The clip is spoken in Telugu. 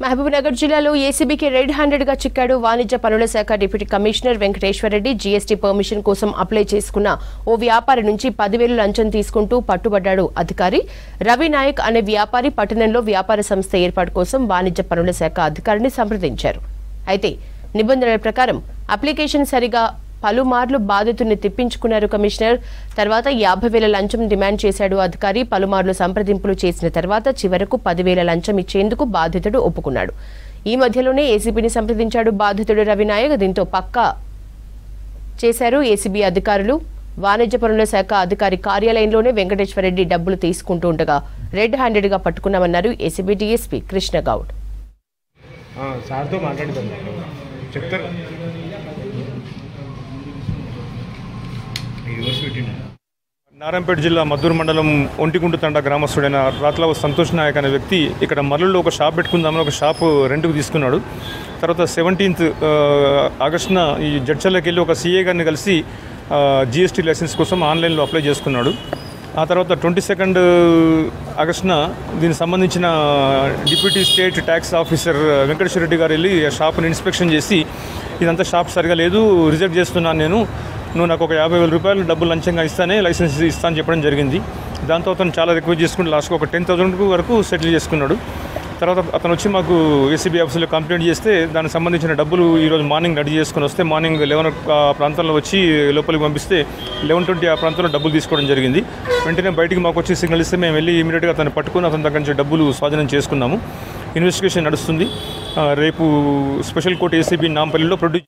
మహబూబ్నగర్ జిల్లాలో ఏసీబీకి రెడ్ హ్యాండెడ్గా చిక్కాడు వాణిజ్య పనుల శాఖ deputy commissioner Venkateswara Reddy. GST permission కోసం అప్లై చేసుకున్న ఓ వ్యాపారి నుంచి 10,000 లంచం తీసుకుంటూ పట్టుబడ్డాడు అధికారి. రవి నాయక్ అనే వ్యాపారి పట్టణంలో వ్యాపార సంస్థ ఏర్పాటు కోసం వాణిజ్య పనుల శాఖ అధికారిని సంప్రదించారు. అయితే నిబంధనల ప్రకారం అప్లికేషన్ సరిగా పలుమార్లు బాధితుడిని తిప్పించుకున్నారు కమిషనర్. తర్వాత 50,000 లంచం డిమాండ్ చేశాడు అధికారి. పలుమార్లు సంప్రదింపులు చేసిన తర్వాత చివరకు 10,000 లంచం ఇచ్చేందుకు బాధితుడు ఒప్పుకున్నాడు. ఈ మధ్యలోనే ఏసీబీని సంప్రదించాడు బాధితుడు రవి నాయక్. దీంతో పక్కా చేశారు ఏసీబీ అధికారులు. వాణిజ్య పనుల శాఖ అధికారి కార్యాలయంలోనే వెంకటేశ్వరరెడ్డి డబ్బులు తీసుకుంటూ ఉండగా రెడ్ హ్యాండెడ్గా పట్టుకున్నామన్నారు ఏసీబీ డీఎస్పీ కృష్ణగౌడ్. నారాయణపేట జిల్లా మద్దూరు మండలం ఒంటిగుంట తండ గ్రామస్తుడైన రాత్లవ సంతోష్ నాయక్ అనే వ్యక్తి ఇక్కడ మర్రులో ఒక షాప్ పెట్టుకుందామని ఒక షాపు రెంట్కు తీసుకున్నాడు. తర్వాత 17th ఆగస్టున ఈ జడ్చర్లకి వెళ్ళి ఒక సీఏ గారిని కలిసి జీఎస్టీ లైసెన్స్ కోసం ఆన్లైన్లో అప్లై చేసుకున్నాడు. ఆ తర్వాత 22nd ఆగస్టున దీనికి సంబంధించిన deputy state tax officer Venkateswara Reddy గారు వెళ్ళి షాప్ని ఇన్స్పెక్షన్ చేసి ఇదంతా షాప్ సరిగా లేదు, రిజెక్ట్ చేస్తున్నాను, నువ్వు నాకు ఒక 50,000 రూపాయలు డబ్బులు లంచంగా ఇస్తానే లైసెన్స్ ఇస్తాను చెప్పడం జరిగింది. దాంతో అతను చాలా రిక్వెస్ట్ చేసుకుని లాస్ట్గా ఒక 10,000 వరకు సెటిల్ చేసుకున్నాడు. తర్వాత అతను వచ్చి మాకు ఏసీబీ ఆఫీసులో కంప్లైంట్ చేస్తే దానికి సంబంధించిన డబ్బులు ఈరోజు మార్నింగ్ రెడీ చేసుకుని వస్తే మార్నింగ్ 11 ప్రాంతంలో వచ్చి లోపలికి పంపిస్తే 11:20 ఆ ప్రాంతంలో డబ్బులు తీసుకోవడం జరిగింది. వెంటనే బయటికి మాకు వచ్చి సిగ్నల్ ఇస్తే మేము వెళ్ళి ఇమీడియట్గా అతను పట్టుకుని అతని దగ్గర నుంచి డబ్బులు స్వాధీనం చేసుకున్నాము. ఇన్వెస్టిగేషన్ నడుస్తుంది. రేపు స్పెషల్ కోర్టు ఏసీబీ నాంపల్లిలో ప్రొడ్యూస్